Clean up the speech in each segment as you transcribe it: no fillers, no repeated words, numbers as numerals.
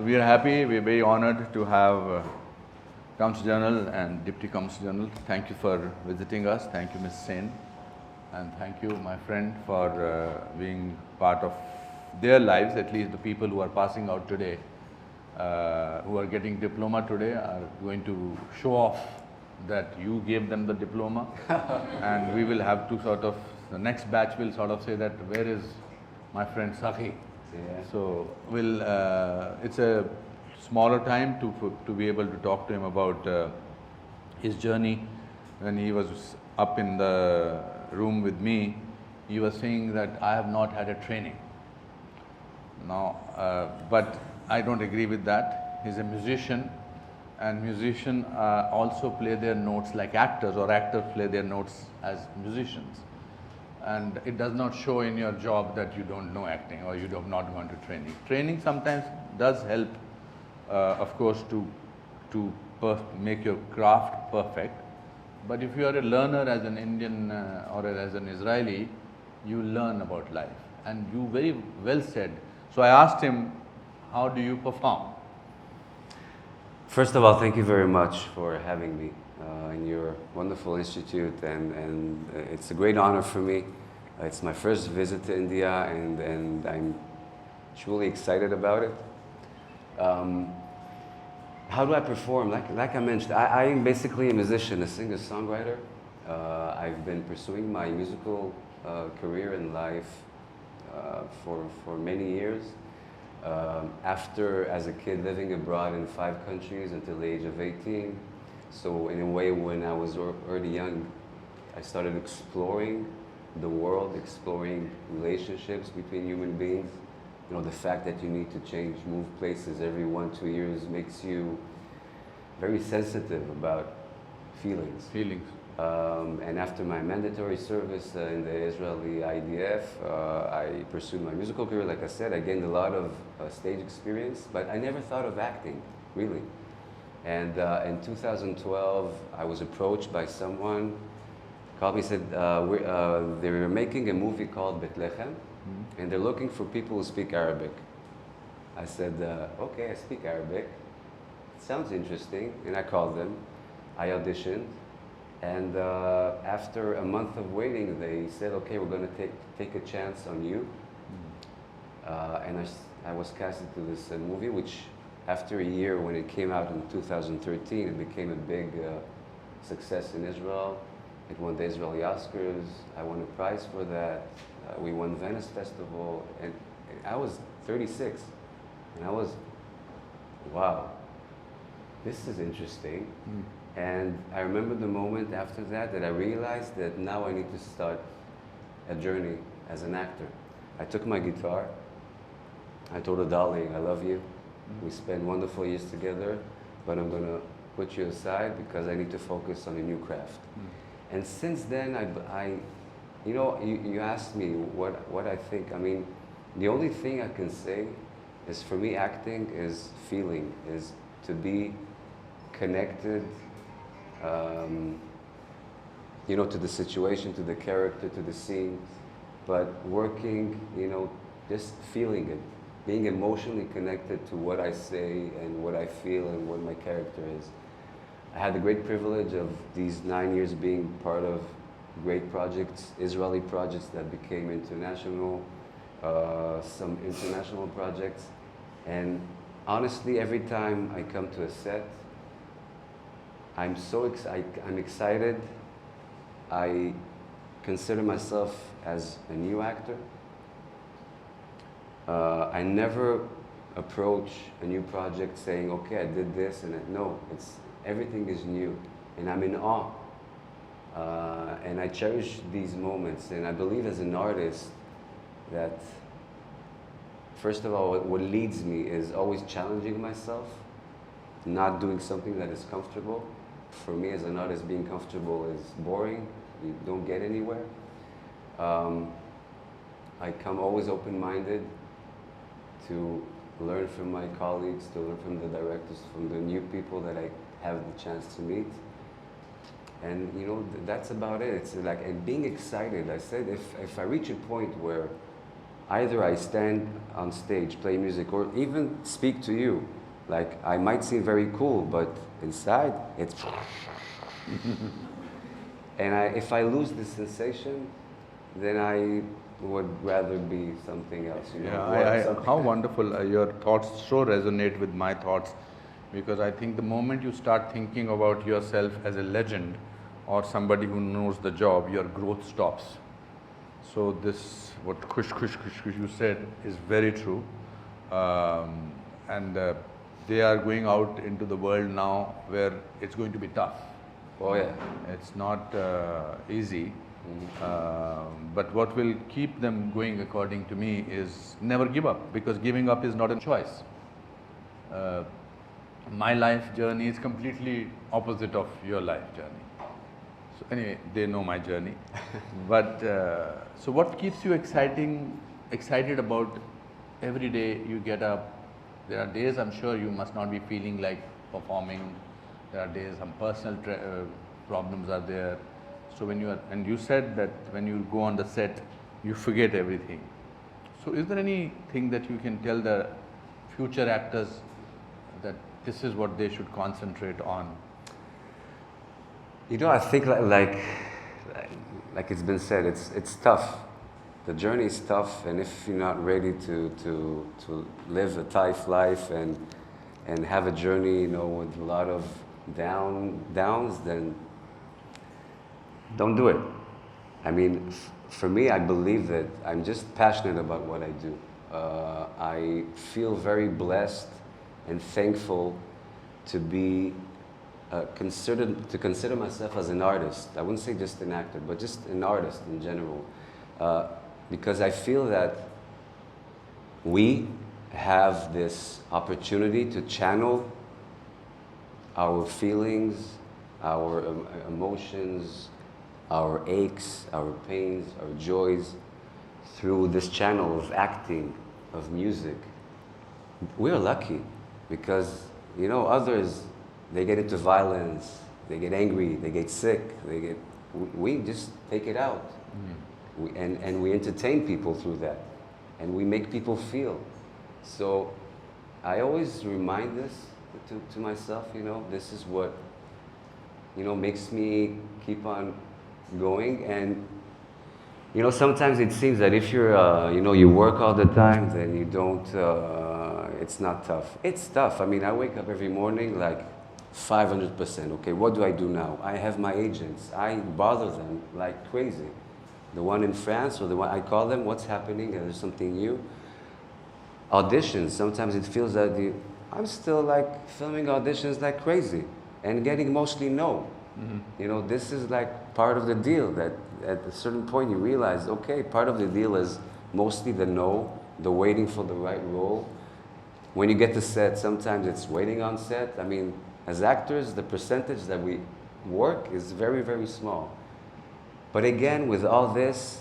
we are happy, we are very honored to have Counsel General and Deputy Counsel General. Thank you for visiting us. Thank you, Ms. Sen. And thank you, my friend, for being part of their lives, at least the people who are passing out today, who are getting diploma today, are going to show off that you gave them the diploma. And we will have to sort of, the next batch will sort of say that, where is my friend Tsahi? Yeah. So we'll, it's a smaller time to be able to talk to him about his journey. When he was up in the room with me, he was saying that I have not had a training. Now, but I don't agree with that. He's a musician, and musicians also play their notes like actors, or actors play their notes as musicians. And it does not show in your job that you don't know acting or you have not gone to training. Training sometimes does help, of course, to make your craft perfect. But if you are a learner as an Indian or as an Israeli, you learn about life. And you very well said. So I asked him, how do you perform? First of all, thank you very much for having me in your wonderful institute, and it's a great honor for me. It's my first visit to India, and I'm truly excited about it. How do I perform? Like I mentioned, I am basically a musician, a singer-songwriter. I've been pursuing my musical career in life for many years. After, as a kid, living abroad in 5 countries until the age of 18. So in a way, when I was already young, I started exploring the world, exploring relationships between human beings. You know, the fact that you need to change, move places every 1-2 years makes you very sensitive about feelings. And after my mandatory service in the Israeli IDF, I pursued my musical career. Like I said, I gained a lot of stage experience, but I never thought of acting, really. And in 2012, I was approached by someone, called me, said, they were making a movie called Bethlehem, and they're looking for people who speak Arabic. I said, okay, I speak Arabic. It sounds interesting. And I called them. I auditioned. And after a month of waiting, they said, okay, we're going to take a chance on you. And I was casted to this movie, which after a year, when it came out in 2013, it became a big success in Israel. It won the Israeli Oscars. I won a prize for that. We won Venice Festival. And I was 36. And I was, wow, this is interesting. And I remember the moment after that I realized that now I need to start a journey as an actor. I took my guitar. I told her, darling, I love you. We spent wonderful years together, but I'm going to put you aside because I need to focus on a new craft. And since then, you know, you asked me what I think. I mean, the only thing I can say is, for me, acting is feeling, is to be connected, you know, to the situation, to the character, to the scene, but working, you know, just feeling it, being emotionally connected to what I say and what I feel and what my character is. I had the great privilege of these 9 years being part of great projects, Israeli projects that became international, some international projects, and honestly, every time I come to a set, I'm excited. I consider myself as a new actor. I never approach a new project saying, okay, I did this, and no, everything is new, and I'm in awe. And I cherish these moments, and I believe as an artist that, first of all, what leads me is always challenging myself, not doing something that is comfortable. For me as an artist, being comfortable is boring. You don't get anywhere. I come always open-minded to learn from my colleagues, to learn from the directors, from the new people that I have the chance to meet. And you know, that's about it. It's like, and being excited. I said, if I reach a point where either I stand on stage, play music, or even speak to you, Like, I might seem very cool, but inside, it's... And if I lose this sensation, then I would rather be something else. You know, Yeah, how wonderful. Your thoughts so resonate with my thoughts, because I think the moment you start thinking about yourself as a legend or somebody who knows the job, your growth stops. So this, what khush you said is very true. And they are going out into the world now where it's going to be tough. Oh yeah. It's not easy. But what will keep them going, according to me, is never give up, because giving up is not a choice. My life journey is completely opposite of your life journey. So anyway, they know my journey. But so what keeps you excited about every day you get up? There are days I'm sure you must not be feeling like performing. There are days some personal problems are there. So when you are, and you said that when you go on the set, you forget everything. So is there anything that you can tell the future actors that this is what they should concentrate on? You know, I think like it's been said, it's tough. The journey is tough, and if you're not ready to live a tough life and have a journey, you know, with a lot of downs, then don't do it. I mean, for me, I believe that I'm just passionate about what I do. I feel very blessed and thankful to be consider myself as an artist. I wouldn't say just an actor, but just an artist in general. Because I feel that we have this opportunity to channel our feelings, our emotions, our aches, our pains, our joys, through this channel of acting, of music. We're lucky because, you know, others, they get into violence, they get angry, they get sick, we just take it out. And we entertain people through that, and we make people feel. So I always remind this to myself, you know, this is what, you know, makes me keep on going. And, you know, sometimes it seems that if you're, you know, you work all the time, then you don't, it's not tough. It's tough. I mean, I wake up every morning like 500%. Okay, what do I do now? I have my agents. I bother them like crazy. The one in France, or the one I call them, what's happening? There's something new. Auditions, sometimes it feels that I'm still like filming auditions like crazy and getting mostly no. You know, this is like part of the deal, that at a certain point you realize, okay, part of the deal is mostly the no, the waiting for the right role. When you get to set, sometimes it's waiting on set. I mean, as actors, the percentage that we work is very, very small. But again, with all this,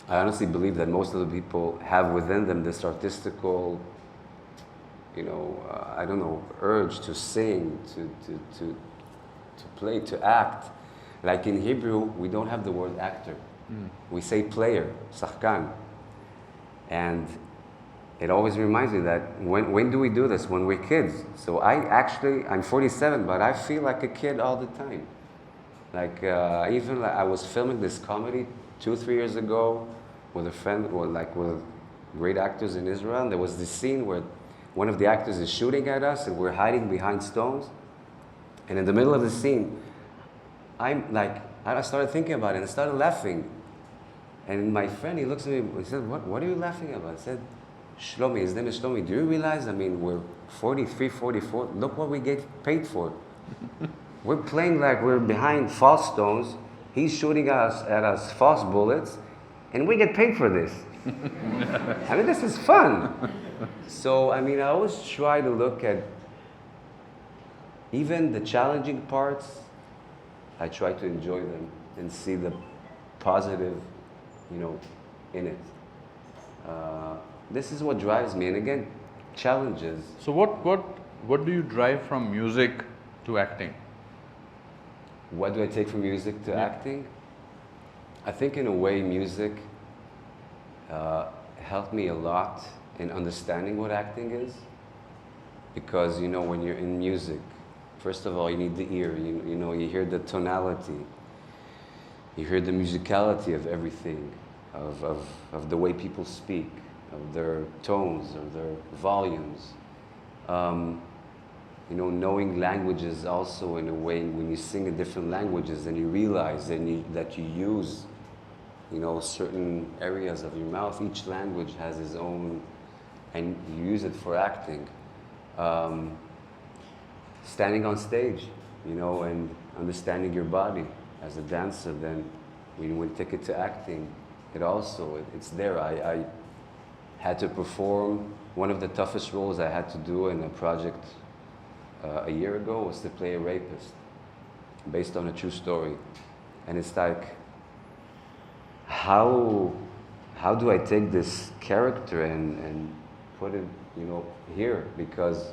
I honestly believe that most of the people have within them this artistical, you know, I don't know, urge to sing, to play, to act. Like in Hebrew, we don't have the word actor. We say player, sahkan. And it always reminds me that when do we do this? When we're kids. So I'm 47, but I feel like a kid all the time. Like even like I was filming this comedy 2-3 years ago with a friend, or like with great actors in Israel. And there was this scene where one of the actors is shooting at us, and we're hiding behind stones. And in the middle of the scene, I started thinking about it and I started laughing. And my friend, he looks at me and said, "What are you laughing about?" I said, "Shlomi, his name is Shlomi. Do you realize? I mean, we're 43, 44. Look what we get paid for." We're playing like we're behind false stones. He's shooting at us false bullets, and we get paid for this. I mean, this is fun. So, I mean, I always try to look at even the challenging parts. I try to enjoy them and see the positive, you know, in it. This is what drives me. And again, challenges. So what do you drive from music to acting? What do I take from music to acting? I think in a way music helped me a lot in understanding what acting is. because, you know, when you're in music, first of all, you need the ear. You know, you hear the tonality. You hear the musicality of everything, of the way people speak, of their tones, of their volumes. You know, knowing languages also in a way, when you sing in different languages and you realize that you use, you know, certain areas of your mouth. Each language has its own, and you use it for acting. Standing on stage, you know, and understanding your body as a dancer, then when we take it to acting, it's there. I had to perform. One of the toughest roles I had to do in a project a year ago was to play a rapist, based on a true story. And it's like, how do I take this character and put it, you know, here? Because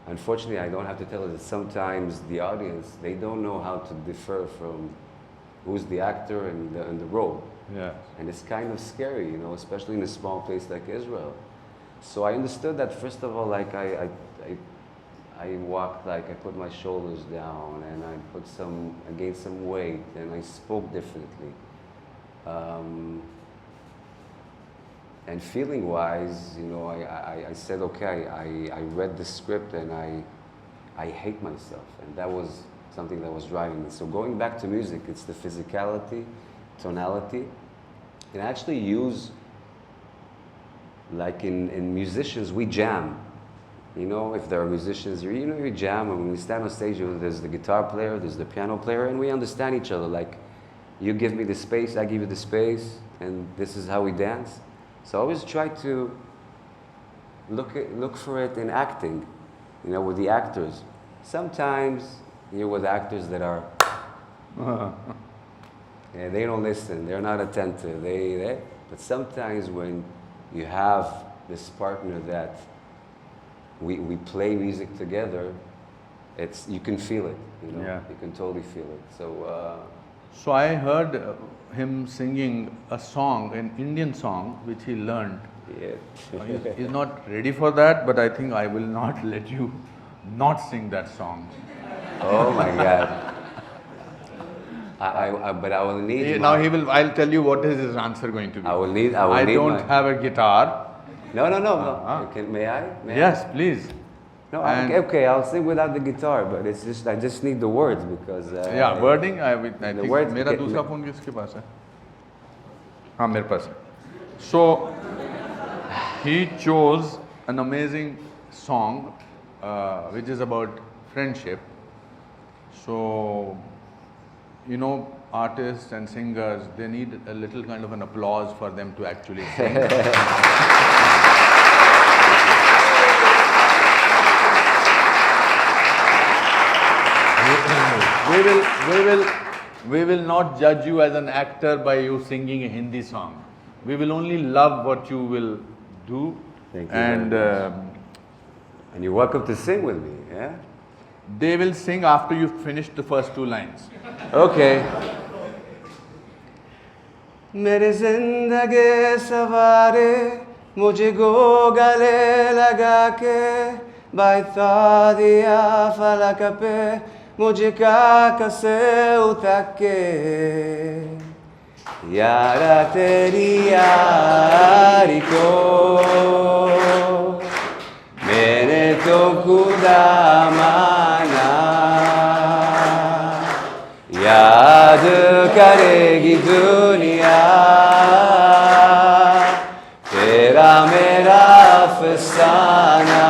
unfortunately, I don't have to tell it that sometimes the audience, they don't know how to differ from who's the actor and the role. Yeah. And it's kind of scary, you know, especially in a small place like Israel. So I understood that, first of all, like I walked, like I put my shoulders down and I gained some weight and I spoke differently. And feeling-wise, you know, I said, okay, I read the script and I hate myself. And that was something that was driving me. So going back to music, it's the physicality, tonality. And I actually use, like in musicians, we jam. You know, if there are musicians, you know, you jam, and when we stand on stage, there's the guitar player, there's the piano player, and we understand each other. Like, you give me the space, I give you the space, and this is how we dance. So I always try to look for it in acting, you know, with the actors. Sometimes you're with actors that are, yeah, they don't listen, they're not attentive, but sometimes when you have this partner that we play music together, you can feel it, you know, Yeah. you can totally feel it. So, So I heard him singing a song, an Indian song, which he learned. yeah. He's not ready for that, but I think I will not let you not sing that song. Oh my God. But I will need. Now I'll tell you what is his answer going to be. I don't have a guitar. No. May I? Yes, please. No, okay, I'll sing without the guitar, but it's just, I just need the words because... yeah, wording, I think words, मेरा दूसरा phone किसके पास है? हाँ, मेरे पास है. So, he chose an amazing song, which is about friendship. So, you know, artists and singers, they need a little kind of an applause for them to actually sing. We will not judge you as an actor by you singing a Hindi song. We will only love what you will do. Thank you. And you're welcome to sing with me, yeah? They will sing after you finish the first two lines. Okay. मेरे जिंदगी सवारे मुझको गले लगा के बैठा दिया फलक पे मुझका कसे उतर के यारा तेरी यारी को मैंने तो खुदा माना याद करेगी दुनिया तेरा मेरा अफसाना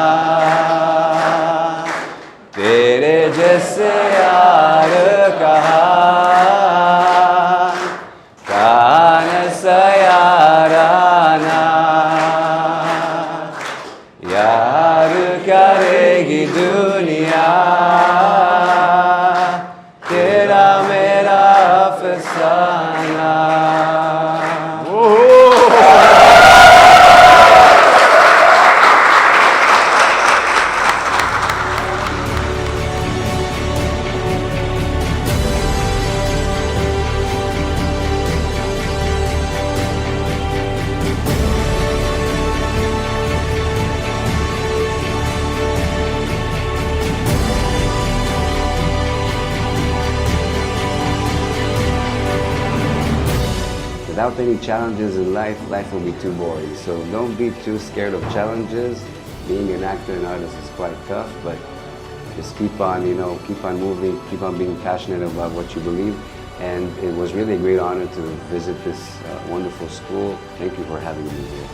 तेरे जैसे यार कहान सयाराना यार करेगी दुनिया तेरा मेरा अफसाना. any challenges in life, life will be too boring. So don't be too scared of challenges. Being an actor and artist is quite tough, but just keep on, keep on moving, keep on being passionate about what you believe. And it was really a great honor to visit this wonderful school. Thank you for having me here.